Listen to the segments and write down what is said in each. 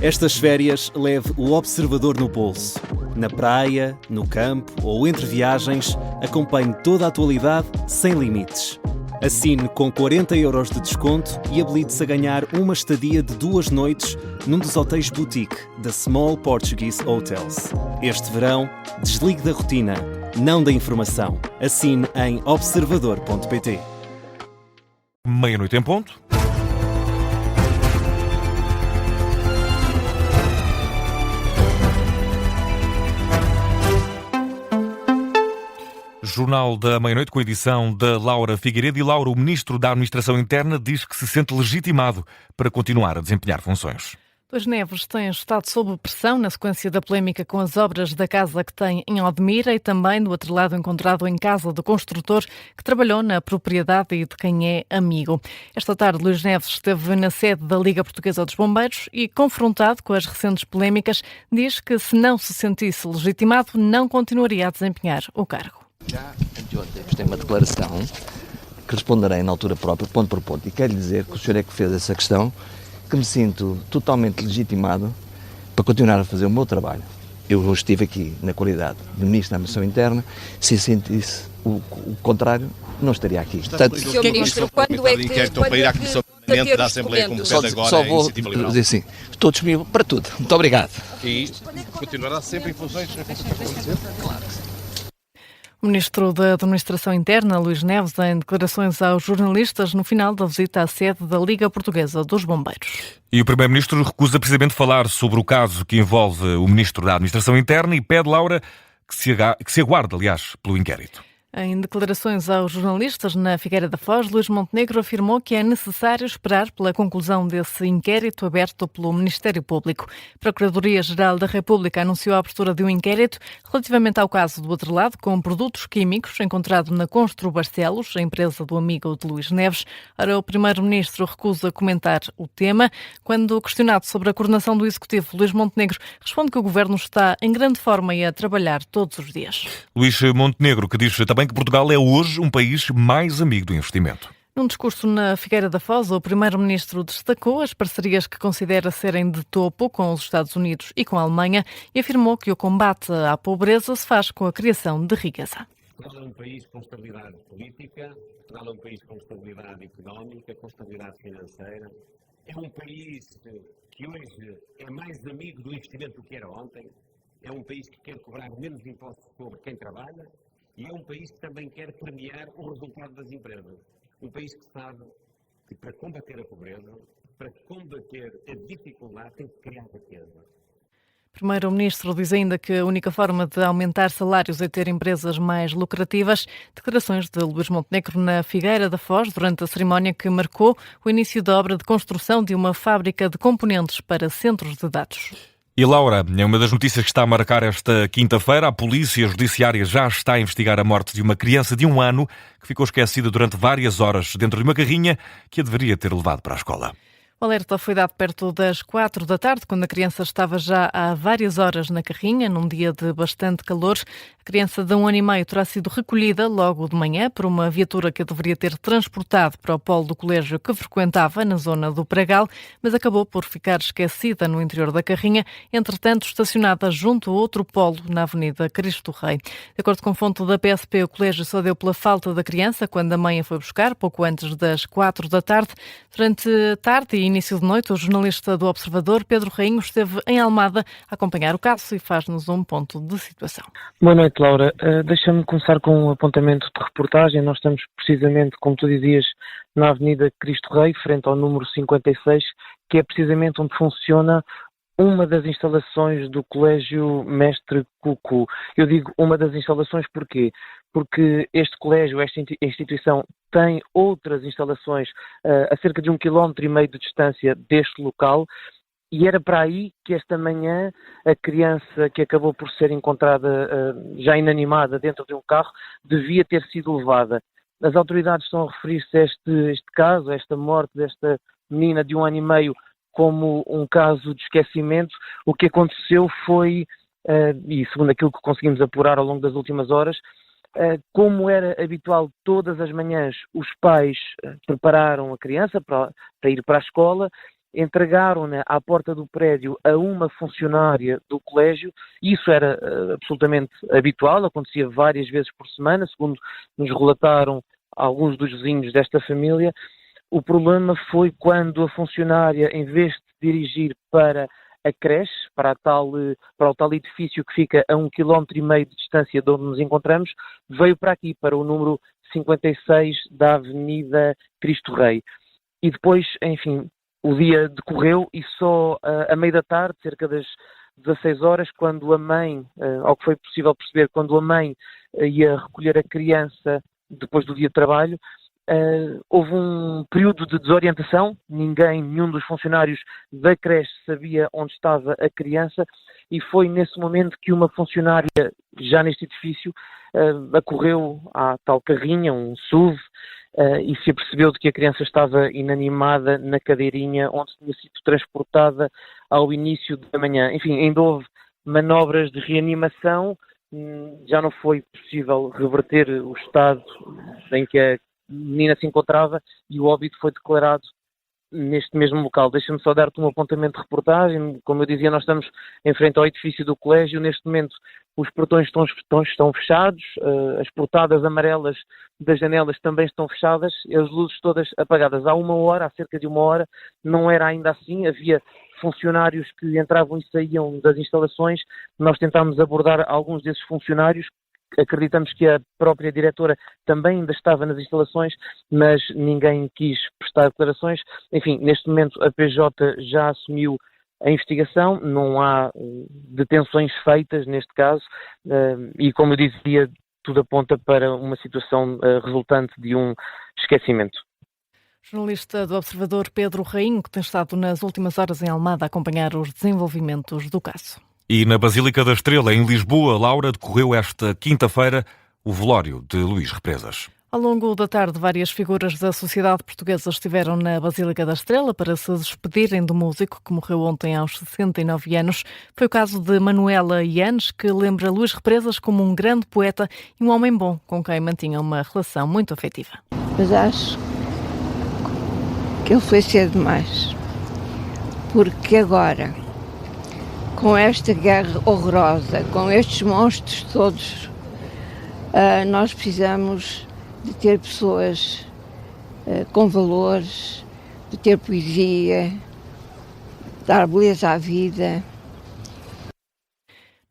Estas férias leve o observador no bolso. Na praia, no campo ou entre viagens, acompanhe toda a atualidade sem limites. Assine com 40€ de desconto e habilite-se a ganhar uma estadia de 2 noites num dos hotéis boutique da Small Portuguese Hotels. Este verão, desligue da rotina, não da informação. Assine em observador.pt. Meia-noite em ponto. Jornal da Meia-Noite com a edição da Laura Figueiredo. E Laura, o Ministro da Administração Interna diz que se sente legitimado para continuar a desempenhar funções. Luís Neves tem estado sob pressão na sequência da polémica com as obras da casa que tem em Odmira e também do outro lado encontrado em casa do construtor que trabalhou na propriedade e de quem é amigo. Esta tarde, Luís Neves esteve na sede da Liga Portuguesa dos Bombeiros e, confrontado com as recentes polémicas, diz que se não se sentisse legitimado, não continuaria a desempenhar o cargo. Já anteontem tem uma declaração que responderei na altura própria, ponto por ponto, e quero dizer que o senhor é que fez essa questão, que me sinto totalmente legitimado para continuar a fazer o meu trabalho. Eu hoje estive aqui na qualidade de Ministro da Administração Interna, se sentisse o contrário, não estaria aqui. Portanto, Sr. Ministro, quando é que para ir à Comissão Permanente da Assembleia competente agora só vou dizer assim, estou disponível para tudo. Muito obrigado. E continuará sempre em funções? Claro que sim. O Ministro da Administração Interna, Luís Neves, em declarações aos jornalistas no final da visita à sede da Liga Portuguesa dos Bombeiros. E o Primeiro-Ministro recusa precisamente falar sobre o caso que envolve o Ministro da Administração Interna e pede, Laura, que se aguarde, aliás, pelo inquérito. Em declarações aos jornalistas na Figueira da Foz, Luís Montenegro afirmou que é necessário esperar pela conclusão desse inquérito aberto pelo Ministério Público. A Procuradoria-Geral da República anunciou a abertura de um inquérito relativamente ao caso do outro lado, com produtos químicos encontrado na Constru Barcelos, a empresa do amigo de Luís Neves. Ora, o Primeiro-Ministro recusa comentar o tema. Quando questionado sobre a coordenação do Executivo, Luís Montenegro responde que o Governo está em grande forma e a trabalhar todos os dias. Luís Montenegro, que diz também que Portugal é hoje um país mais amigo do investimento. Num discurso na Figueira da Foz, o Primeiro-Ministro destacou as parcerias que considera serem de topo com os Estados Unidos e com a Alemanha e afirmou que o combate à pobreza se faz com a criação de riqueza. Portugal é um país com estabilidade política, Portugal é um país com estabilidade económica, com estabilidade financeira. É um país que hoje é mais amigo do investimento do que era ontem. É um país que quer cobrar menos impostos sobre quem trabalha. E é um país que também quer premiar o resultado das empresas. Um país que sabe que para combater a pobreza, para combater a dificuldade, tem que criar riqueza. Primeiro-Ministro diz ainda que a única forma de aumentar salários é ter empresas mais lucrativas. Declarações de Luís Montenegro na Figueira da Foz, durante a cerimónia que marcou o início da obra de construção de uma fábrica de componentes para centros de dados. E Laura, é uma das notícias que está a marcar esta quinta-feira. A Polícia Judiciária já está a investigar a morte de uma criança de 1 ano que ficou esquecida durante várias horas dentro de uma carrinha que a deveria ter levado para a escola. O alerta foi dado perto das 4 da tarde, quando a criança estava já há várias horas na carrinha, num dia de bastante calor. A criança de 1 ano e meio terá sido recolhida logo de manhã por uma viatura que a deveria ter transportado para o polo do colégio que frequentava, na zona do Pragal, mas acabou por ficar esquecida no interior da carrinha, entretanto estacionada junto a outro polo na Avenida Cristo Rei. De acordo com fonte da PSP, o colégio só deu pela falta da criança quando a mãe a foi buscar, pouco antes das 4 da tarde. Durante a tarde e início de noite, o jornalista do Observador, Pedro Rainho, esteve em Almada a acompanhar o caso e faz-nos um ponto de situação. Boa noite, Laura. Deixa-me começar com um apontamento de reportagem. Nós estamos precisamente, como tu dizias, na Avenida Cristo Rei, frente ao número 56, que é precisamente onde funciona uma das instalações do Colégio Mestre Cucu. Eu digo uma das instalações porquê? Porque este colégio, esta instituição, tem outras instalações a cerca de 1,5 km de distância deste local, e era para aí que esta manhã a criança que acabou por ser encontrada já inanimada dentro de um carro devia ter sido levada. As autoridades estão a referir-se a este caso, a esta morte desta menina de 1 ano e meio, como um caso de esquecimento. O que aconteceu foi, e segundo aquilo que conseguimos apurar ao longo das últimas horas, como era habitual todas as manhãs, os pais prepararam a criança para ir para a escola entregaram-na à porta do prédio a uma funcionária do colégio. Isso era absolutamente habitual, acontecia várias vezes por semana, segundo nos relataram alguns dos vizinhos desta família. O problema foi quando a funcionária, em vez de dirigir para a creche, para o tal edifício que fica a 1,5 km de distância de onde nos encontramos, veio para aqui, para o número 56 da Avenida Cristo Rei. E depois, enfim, o dia decorreu e só à meia da tarde, cerca das 16 horas, quando a mãe, ao que foi possível perceber, quando a mãe ia recolher a criança depois do dia de trabalho, houve um período de desorientação, nenhum dos funcionários da creche sabia onde estava a criança e foi nesse momento que uma funcionária, já neste edifício, acorreu à tal carrinha, um SUV, e se apercebeu de que a criança estava inanimada na cadeirinha onde tinha sido transportada ao início da manhã. Enfim, ainda houve manobras de reanimação, já não foi possível reverter o estado em que a menina se encontrava e o óbito foi declarado neste mesmo local. Deixa-me só dar-te um apontamento de reportagem. Como eu dizia, nós estamos em frente ao edifício do colégio. Neste momento os portões estão fechados, as portadas amarelas das janelas também estão fechadas, as luzes todas apagadas. Há cerca de uma hora, não era ainda assim, havia funcionários que entravam e saíam das instalações. Nós tentámos abordar alguns desses funcionários. Acreditamos que a própria diretora também ainda estava nas instalações, mas ninguém quis prestar declarações. Enfim, neste momento a PJ já assumiu a investigação, não há detenções feitas neste caso e, como eu dizia, tudo aponta para uma situação resultante de um esquecimento. Jornalista do Observador Pedro Rainho, que tem estado nas últimas horas em Almada a acompanhar os desenvolvimentos do caso. E na Basílica da Estrela, em Lisboa, Laura, decorreu esta quinta-feira o velório de Luís Represas. Ao longo da tarde, várias figuras da sociedade portuguesa estiveram na Basílica da Estrela para se despedirem do músico que morreu ontem aos 69 anos. Foi o caso de Manuela Yanes, que lembra Luís Represas como um grande poeta e um homem bom, com quem mantinha uma relação muito afetiva. Mas acho que ele foi cedo demais, porque agora, com esta guerra horrorosa, com estes monstros todos, nós precisamos de ter pessoas com valores, de ter poesia, dar beleza à vida.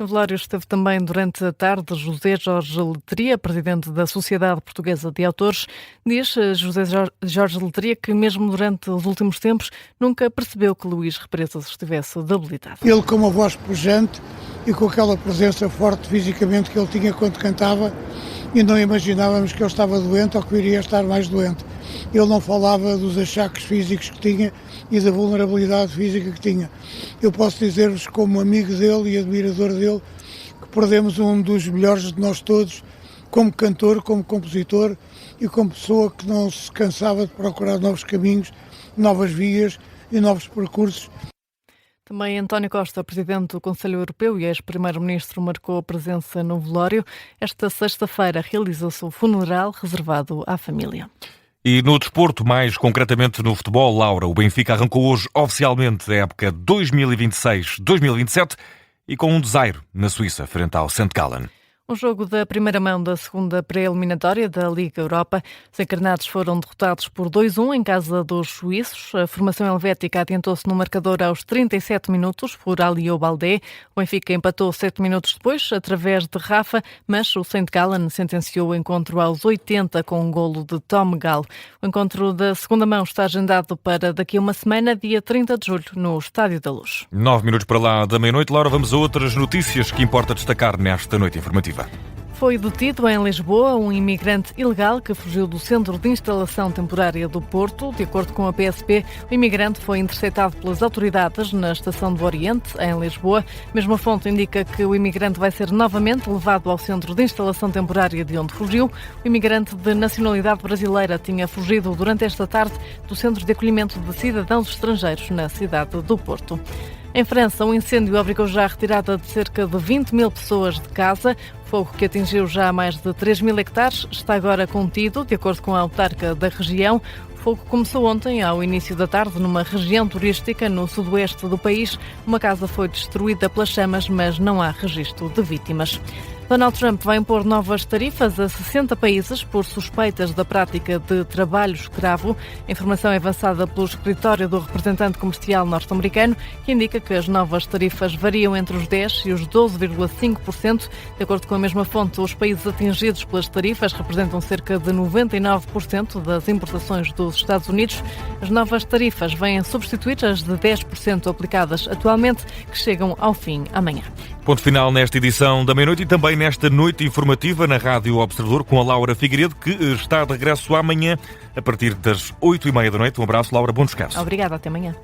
No velório esteve também durante a tarde José Jorge Letria, presidente da Sociedade Portuguesa de Autores. Diz José Jorge Letria que mesmo durante os últimos tempos nunca percebeu que Luís Represas estivesse debilitado. Ele com uma voz pujante e com aquela presença forte fisicamente que ele tinha quando cantava, e não imaginávamos que ele estava doente ou que iria estar mais doente. Ele não falava dos achaques físicos que tinha e da vulnerabilidade física que tinha. Eu posso dizer-vos, como amigo dele e admirador dele, que perdemos um dos melhores de nós todos, como cantor, como compositor e como pessoa que não se cansava de procurar novos caminhos, novas vias e novos percursos. Também António Costa, presidente do Conselho Europeu e ex-primeiro-ministro, marcou presença no velório. Esta sexta-feira realizou-se o funeral reservado à família. E no desporto, mais concretamente no futebol, Laura, o Benfica arrancou hoje oficialmente a época 2026-2027 e com um desaire na Suíça, frente ao St. Gallen. Um jogo da primeira mão da segunda pré-eliminatória da Liga Europa. Os encarnados foram derrotados por 2-1 em casa dos suíços. A formação helvética adiantou-se no marcador aos 37 minutos por Alio Baldé. O Benfica empatou 7 minutos depois, através de Rafa, mas o St. Gallen sentenciou o encontro aos 80 com um golo de Tom Gall. O encontro da segunda mão está agendado para daqui a uma semana, dia 30 de julho, no Estádio da Luz. 9 minutos para lá da meia-noite. Laura, vamos a outras notícias que importa destacar nesta noite informativa. Foi detido em Lisboa um imigrante ilegal que fugiu do Centro de Instalação Temporária do Porto. De acordo com a PSP, o imigrante foi interceptado pelas autoridades na Estação do Oriente, em Lisboa. A mesma fonte indica que o imigrante vai ser novamente levado ao Centro de Instalação Temporária de onde fugiu. O imigrante de nacionalidade brasileira tinha fugido durante esta tarde do Centro de Acolhimento de Cidadãos Estrangeiros na cidade do Porto. Em França, um incêndio obrigou já a retirada de cerca de 20 mil pessoas de casa. O fogo, que atingiu já mais de 3 mil hectares, está agora contido, de acordo com a autarca da região. O fogo começou ontem, ao início da tarde, numa região turística no sudoeste do país. Uma casa foi destruída pelas chamas, mas não há registro de vítimas. Donald Trump vai impor novas tarifas a 60 países por suspeitas da prática de trabalho escravo. A informação é avançada pelo escritório do representante comercial norte-americano, que indica que as novas tarifas variam entre os 10% e os 12,5%. De acordo com a mesma fonte, os países atingidos pelas tarifas representam cerca de 99% das importações dos Estados Unidos. As novas tarifas vêm substituir as de 10% aplicadas atualmente, que chegam ao fim amanhã. Ponto final nesta edição da meia-noite e também nesta noite informativa na Rádio Observador com a Laura Figueiredo, que está de regresso amanhã a partir das 8h30 da noite. Um abraço, Laura, bom descanso. Obrigada, até amanhã.